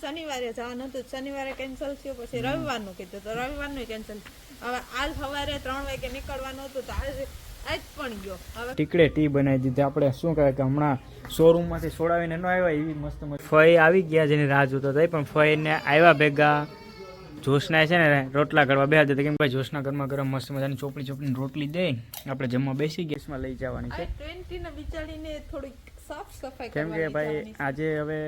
શનિવારે જવાનું હતું, શનિવારે કેન્સલ થયું, પછી રવિવારનું કીધું તો રવિવારનું કેન્સલ. હવે આજ સવારે 3 વાગે નીકળવાનું હતું તો આજ પણ ગયો. હવે ટીકડે ટી બનાવી દીધી. આપણે શું કહેવાય કે હમણાં શોરૂમમાંથી છોડાવીને ન આવ્યા એવી મસ્ત મસ્ત ફઈ આવી ગયા જેની રાહ જોતા હતા, પણ ફઈને આવ્યા ભેગા જોશના છે ને રોટલા કરવા બે હતા કેમ ભાઈ જોશના ઘરમાં ગરમ મસ્ત મજાની ચોપડી રોટલી દે આપણે જમવા બેસી ગેસમાં લઈ જવાની છે 20 ને વિચારીને થોડીક સાફ સફાઈ કેમ કે ભાઈ આજે હવે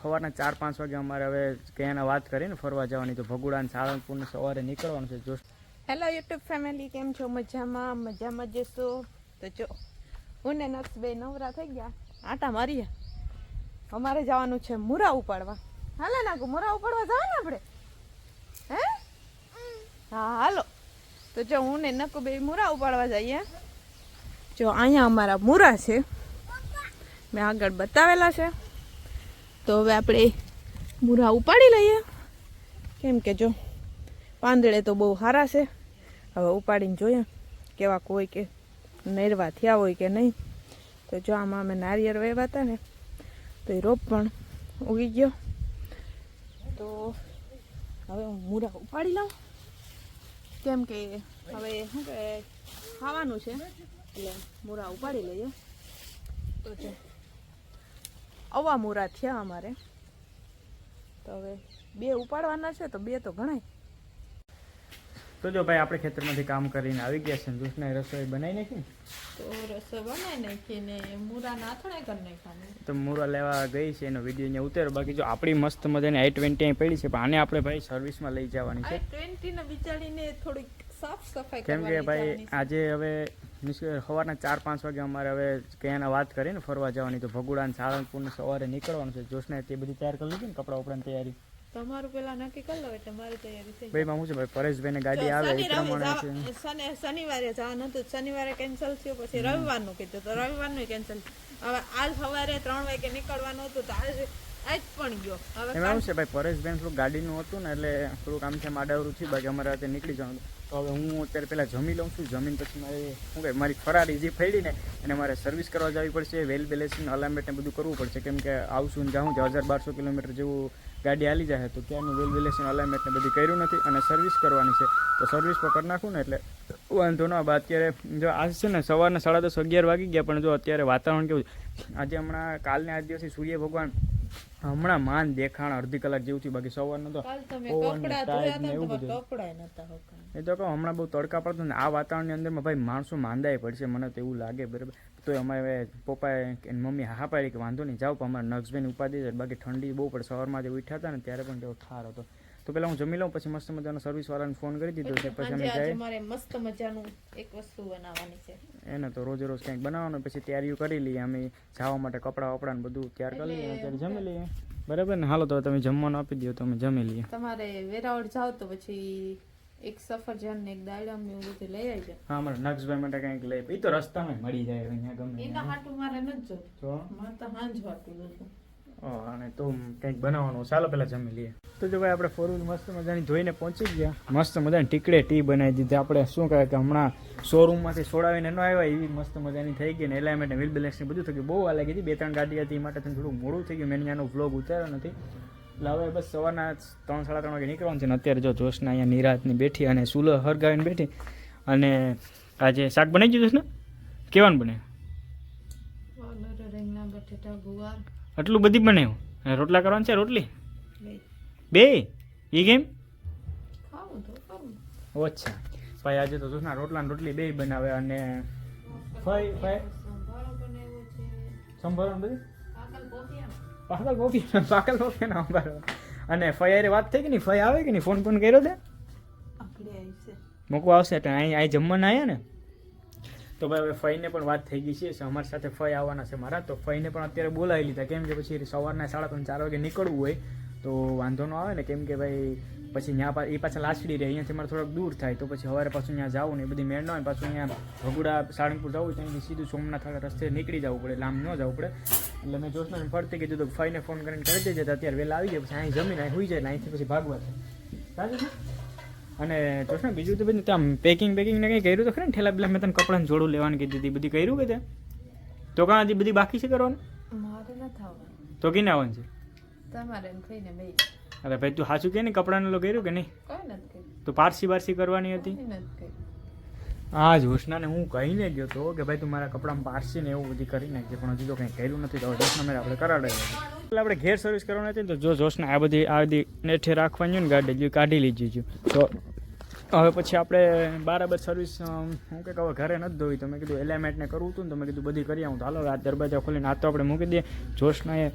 સવારના 4-5 વાગે અમારે હવે ક્યાંના વાત કરીને ફરવા જવાની, તો ભગુડા અને સાળંગપુરને સવારે નીકળવાનું છે. જોશ હેલો યુટ્યુબ ફેમિલી, કેમ છો? મજામાં જશો? તો જો હું ને નક્ષભાઈ નવરા થઈ ગયા, આટા મારીએ. અમારે જવાનું છે મુરા ઉપાડવા. હાલે નાખું મુરા ઉપાડવા જવાનું આપણે, હે? હા હાલો. તો જો હું ને નકુભાઈ મુરા ઉપાડવા જઈએ. જો અહીંયા અમારા મુરા છે, મેં આગળ બતાવેલા છે. તો હવે આપણે મુરા ઉપાડી લઈએ, કેમ કે જો પાંદડે તો બહુ સારા છે. હવે ઉપાડીને જોઈએ કેવા કોઈ કે નેરવા થયા હોય કે નહીં. તો જો આમાં અમે નારિયેળ વાવ્યા હતા ને તો એ રોપ પણ ઉગી ગયો. તો હવે હું મૂરા ઉપાડી લઉં, કેમ કે હવે શું કે ખાવાનું છે એટલે મૂરા ઉપાડી લઈએ. તો જો આવા મૂરા થયા અમારે, તો હવે 2 ઉપાડવાના છે, તો 2 તો ગણાય. તો જો ભાઈ આપણે ખેતરમાંથી કામ કરીને આવી ગયા છે, જોશને રસોઈ બનાવી નાખી, તો રસોઈ બનાવી નાખીને મૂરા નાથણે કરી નાખવાનું. તો મૂરા લેવા ગઈ છે, એનો વિડીયો અહીંયા ઉતારો. બાકી જો આપણી મસ્ત મજાની i20 અહીં પડી છે, પણ આને આપણે ભાઈ સર્વિસમાં લઈ જવાની છે i20 ને વિચારીને થોડીક સાફ સફાઈ કેમ કે ભાઈ આજે હવે સવારના 4-5 વાગે અમારે હવે ક્યાંના વાત કરીને ફરવા જવાની, તો ભગુડા અને સાળંગપુરને સવારે નીકળવાનું છે. જોશને તે બધી તૈયાર કરી લીધી ને, કપડા ઉપડાની તૈયારી તમારું પેલા નક્કી કરી લો એટલે મારી તૈયારી થઈ. ભાઈ માં શું છે ભાઈ, પરેશભાઈને ગાડી આવે એ પ્રમાણે છે. શનિવારે જવાનું હતું, શનિવારે કેન્સલ થયું, પછી રવિવારનું કીધું તો રવિવારનું કેન્સલ. હવે આજ સવારે 3 વાગે નીકળવાનું હતું તો આજ પણ ગયો. હવે એમાં શું છે ભાઈ, પરેશભાઈ થોડું ગાડીનું હતું ને એટલે થોડુંક આમ છે માડાવરું થયું. બાકી અમારે અત્યારે નીકળી જવાનું. તો હવે હું અત્યારે પહેલાં જમી લઉં છું, જમીન પછી મારે શું કહે મારી ફરારી જે ફેડી ને એને મારે સર્વિસ કરવા જવી પડશે, વેલ બેલેન્સિંગ અલાઇનમેન્ટ ને બધું કરવું પડશે, કેમ કે આવશું ને જાઉં 1200 કિલોમીટર જેવું ગાડી હાલી જાય. તો ત્યાંનું વેલ બેલેન્સિંગ અલાઇનમેન્ટ ને બધી કર્યું નથી અને સર્વિસ કરવાની છે. તો સર્વિસ પર કરી નાખું ને એટલે વાંધો ના. અત્યારે જો આજ છે ને સવારના 10:30-11 વાગી ગયા, પણ જો અત્યારે વાતાવરણ કેવું આજે હમણાં કાલને આજ દિવસથી સૂર્ય ભગવાન હમણાં માન દેખાણ અડધી કલાક જેવું થયું. બાકી સવારનું તો એ તો કહું હમણાં બહુ તડકા પડતો ને આ વાતાવરણની અંદરમાં ભાઈ માણસો માંદાય પડશે, મને તો એવું લાગે. બરાબર, તો અમારે પપ્પાએ મમ્મી હા પાડી કે વાંધો નહીં જાઓ, પણ અમારે નક્ષભાઈને ઉપાડી દે. બાકી ઠંડી બહુ પડે. સવારમાં જે ઉઠ્યા હતા ને ત્યારે પણ કેવો ઠાર હતો. તો પેલા હું જમી લઉં, પછી મસ્ત મજાનો સર્વિસ વાળાને ફોન કરી દીધો છે. પછી અમે જાય મારે મસ્ત મજાનું એક વસ્તુ બનાવવાની છે, એને તો રોજ કંઈક બનાવવાનું. પછી તૈયારીઓ કરી લઈએ અમે જવા માટે, કપડાં વપડા ને બધું તૈયાર કરી લઈએ, અત્યારે જમી લઈએ. બરાબર ને? હાલો તો તમે જમવાનું આપી દો તો અમે જમી લઈએ. તમારે વેરાવળ જાવ તો પછી એક સફરજન ને એક દાડમ ને એવું બધું લઈ આવજો. હા, અમારે નક્ષભાઈ માટે કંઈક લઈ, એ તો રસ્તામાં મળી જાય અહીંયા ગમે એના હાટું મારે નથી જોતું, મારે તો હાંજ વાટું હતું. અને તો કંઈક બનાવવાનું. ચાલો પેલા જમી લઈએ. તો જો ભાઈ આપણે 4 વ્હીલ મસ્ત મજાની ધોઈને પહોંચી ગયા, મસ્ત મજાની ટીકડે ટી બનાવી દીધી. આપણે શું કહેવાય કે હમણાં શોરૂમમાંથી છોડાવીને ન આવ્યા એવી મસ્ત મજાની થઈ ગઈ ને એલાઇનમેન્ટ વ્હીલ બેલેન્સ બધું થઈ ગયું. બહુ વાર લાગી હતી, 2-3 ગાડી હતી, એ માટે થોડું મોડું થઈ ગયું. મેં ત્યાંનો વ્લોગ ઉતાર્યો નથી. એટલે હવે બસ સવારના 3-3:30 વાગે નીકળવાનું છે ને અત્યારે જો જોશના અહીંયા નિરાતની બેઠી અને સુલો હરગાવીને બેઠી. અને આજે શાક બનાવી દીધું છે ને? કેવાનું બનાવ્યું? રીંગણા બટેટા ગુવાર આટલું બધી બનાવ્યું. અને રોટલા કરવાનું છે? રોટલી બે એ કેમ? અચ્છા ભાઈ, આજે તો જોશના રોટલા ને રોટલી બે બનાવે. અને સંભાળવાનું બધું પાકલ કોફી ના સંભાળો. અને ફયારે વાત થઈ કે નહીં? ફય આવે કે નહીં? ફોન કર્યો તે? મૂકવા આવશે તો અહીં જમવાના આવ્યા ને? તો ભાઈ હવે ફઈને પણ વાત થઈ ગઈ છે, અમારી સાથે ફય આવવાના છે મારા. તો ફઈને પણ અત્યારે બોલાવી લીધા, કેમ કે પછી સવારના 3:30-4 વાગે નીકળવું હોય તો વાંધો ન આવે ને, કેમ કે ભાઈ પછી ત્યાં એ પાછા લાસડી રહે, અહીંયાથી મારે થોડોક દૂર થાય. તો પછી સવારે પાછું ત્યાં જવું ને એ બધી મેળ ન હોય. પાછું અહીંયા ભગુડા સાળંગપુર જવું ત્યાંથી સીધું સોમનાથ રસ્તે નીકળી જવું પડે, એટલે આમ ન જવું પડે. એટલે મેં જોશને ફરતી કીધું તો ફઈને ફોન કરીને કરી દેજે, અત્યારે વહેલા આવી જાય, પછી અહીં જમીને અહીં હોઈ જાય ને અહીંથી પછી ભાગવા થાય. અને જોશને બીજું તો બધું આમ પેકિંગ ને કંઈ કર્યું તો ખરે ને? ઠેલા પેલા મેં તને કપડાને જોડું લેવાની કીધી હતી, બધી કર્યું કે તે? તો કાં હજી બધી બાકી છે કરવાનું? મારે નથી આવવાનું. તો કીને આવવાનું છે? તમારે થઈને બે અરે ભાઈ તું સાચું કે નહીં કપડાનું લો કર્યું કે નહીં કઈ નથી કર્યું, તો પારસી બારસી કરવાની હતી કઈ નથી કર્યું. હા જોશનાને હું કહીને ગયો તો કે ભાઈ તું મારા કપડામાં પારસી ને એવું બધી કરી નાખજે પણ હજી તો કંઈ કર્યું નથી તો જોશના મેં આપણે કરાડાવી એટલે આપણે ઘેર સર્વિસ કરવાની હતી ને તો જો જોશના આ બધી નેઠે રાખવાની ને ગાડી જો કાઢી લીધી તો હવે પછી આપણે બરાબર સર્વિસ હું કે હવે ઘરે નથી ધોઈ તો મેં કીધું એલાઇમેન્ટને કરવું હતું ને તો મેં કીધું બધી કરી આવું તો હાલો આ દરવાજા ખોલીને આ તો આપણે મૂકી દઈએ જોશના એ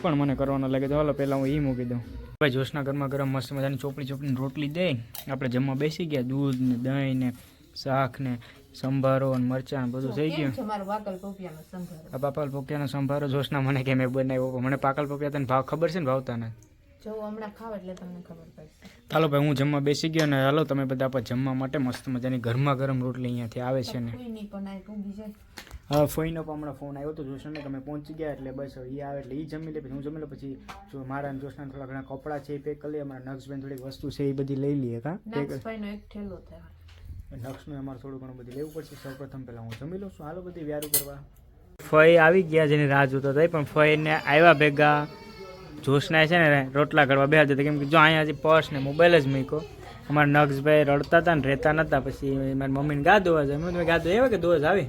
પણ મને કરવાનો લાગે તો હાલો પહેલાં હું એ મૂકી દઉં ભાઈ જોશના ઘરમાં ગરમ મસ્ત મજાની ચોપડીની રોટલી દે આપણે જમવા બેસી ગયા દૂધ ને દહીં ને શાક ને સંભારો અને મરચાં બધું થઈ ગયું કેમ છે મારો પાકલ પોપિયાનો સંભારો? આ પાકલ પોપિયાનો સંભારો જોશના મને કે મેં બનાવ્યો મને પાકલ પોપિયા તને ભાવ ખબર છે ને ભાવતા ને જો હમણાં ખાવ એટલે તમને ખબર પડશે. ચાલો ભાઈ હું જમવા બેસી ગયો ને હાલો તમે બધા આપણે જમવા માટે મસ્ત મજાની ગરમા ગરમ રોટલી અહીંયાથી આવે છે ને કોઈ નહીં પણ આ પૂગી જાય. હવે ફોઈનો પણ હમણાં ફોન આવ્યો તો જોશને તમે પહોંચી ગયા એટલે બસ એ આવે એટલે એ જમી લે પછી હું જમી લે પછી જો મારા અને જોશના થોડા ઘણા કપડાં છે એ પેક કરી લઈએ અમારા નક્ષબેન થોડીક વસ્તુ છે એ બધી લઈ લઈએ કાં નાક્ષભાઈનો એક ઠેલો થાય. નક્ષનું અમારે થોડું ઘણું બધું લેવું પડશે સૌપ્રથમ પહેલાં હું જમી લઉં છું હાલો બધી વ્યારું કરવા ફઈ આવી ગયા જેની રાહ જોતા હતા પણ ફઈને આવ્યા ભેગા જોશના છે ને રોટલા કરવા બેસા જતા કેમ કે જો અહીંયા હજી પર્સ ને મોબાઈલ જ મૂક્યો અમારા નક્ષભાઈ રડતા હતા ને રહેતા નહોતા પછી મારી મમ્મીને ગા ધોવા જાય મેં તમે ગા ધોવા આવ્યા કે ધોવા જ આવી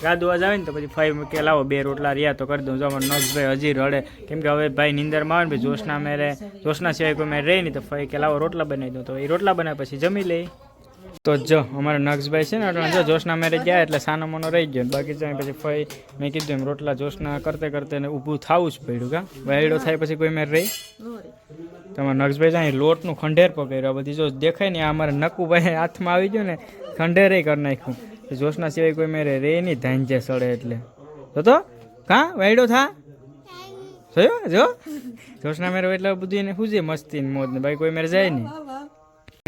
ગા ધોવા જ આવે ને તો પછી ફઈ કે લાવો બે રોટલા રહ્યા તો કરી દઉં જો અમારા નક્ષભાઈ હજી રડે કેમ કે હવે ભાઈ નીંદરમાં આવે ને ભાઈ જોશના મેરે જોશના સિવાય કોઈ મેં રહી નહીં તો ફઈ કે લાવો રોટલા બનાવી દઉં તો એ રોટલા બનાવે પછી જમી લઈ તો જો અમારા નક્ષભાઈ છે ને એટલે જો જોશના મેરે ગયા એટલે સાનો મનો રહી ગયો બાકી જાય પછી ફઈ મેં કીધું એમ રોટલા જોશના કરતે કરતે ને ઊભું થવું જ પડ્યું કા વાયડો થાય પછી કોઈ મેર રહી તમારા નક્ષભાઈ જાય લોટનું ખંડેર પકડ્યો બધી જો દેખાય ને આ અમારા નકુભાઈ હાથમાં આવી ગયો ને ખંડેરે કરી નાખ્યું જોશના સિવાય કોઈ મેરે રે નહીં ધાંજે સડે એટલે તો કાં વાયડો થા જોયો જો જોશના મેરે એટલે બધું એને શું છે મસ્તી મોજ ને ભાઈ કોઈ મેરે જાય નહીં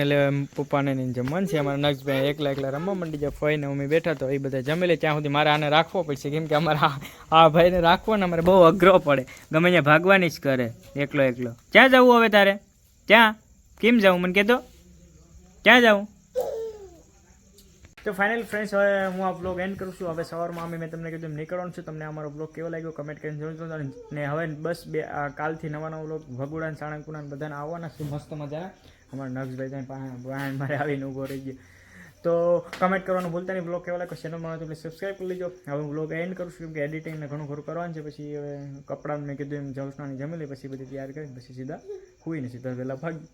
એટલે પપ્પાને જે મન છે અમારા નક્ષભાઈ એકલા એકલા રમવા માંડી જાય ફઈને અમે બેઠા તો એ બધા જમી લે ત્યાં સુધી મારે આને રાખવો પડશે કેમ કે અમારા આ ભાઈને રાખવો ને અમારે બહુ અઘરો પડે ગમે ત્યાં ભાગવાની જ કરે એકલો એકલો ક્યાં જવું હવે તારે ક્યાં કેમ જવું મને કહેતો ક્યાં જવું તો ફાઇનલ ફ્રેન્ડ્સ હવે હું આ બ્લોગ એન્ડ કરું છું હવે સવારમાં મેં તમને કીધું એમ નીકળવાનું છું તમને અમારો બ્લોગ કેવો લાગ્યો કમેન્ટ કરીને જરૂર ને હવે બસ કાલથી નવા નવા બ્લોગ ભગુડા સાણંદપુરા બધાને આવવાના છે મસ્ત મજા અમારા નક્ષભાઈ ત્યાં મારે આવીને ઊભો રહી ગયો તો કમેન્ટ કરવાનું ભૂલતા નહીં બ્લોગ કેવા લાગે ચેનલમાં તો પ્લીઝ સબસ્ક્રાઈબ કરી લેજો હવે હું બ્લોગ એન્ડ કરું છું કે એડિટિંગને ઘણું ખરું કરવાનું છે પછી હવે કપડાં મેં કીધું એમ જોશનાની જમી લઈ પછી બધી તૈયાર કરીને પછી સીધા હુઈને સીધા વહેલા ભાગી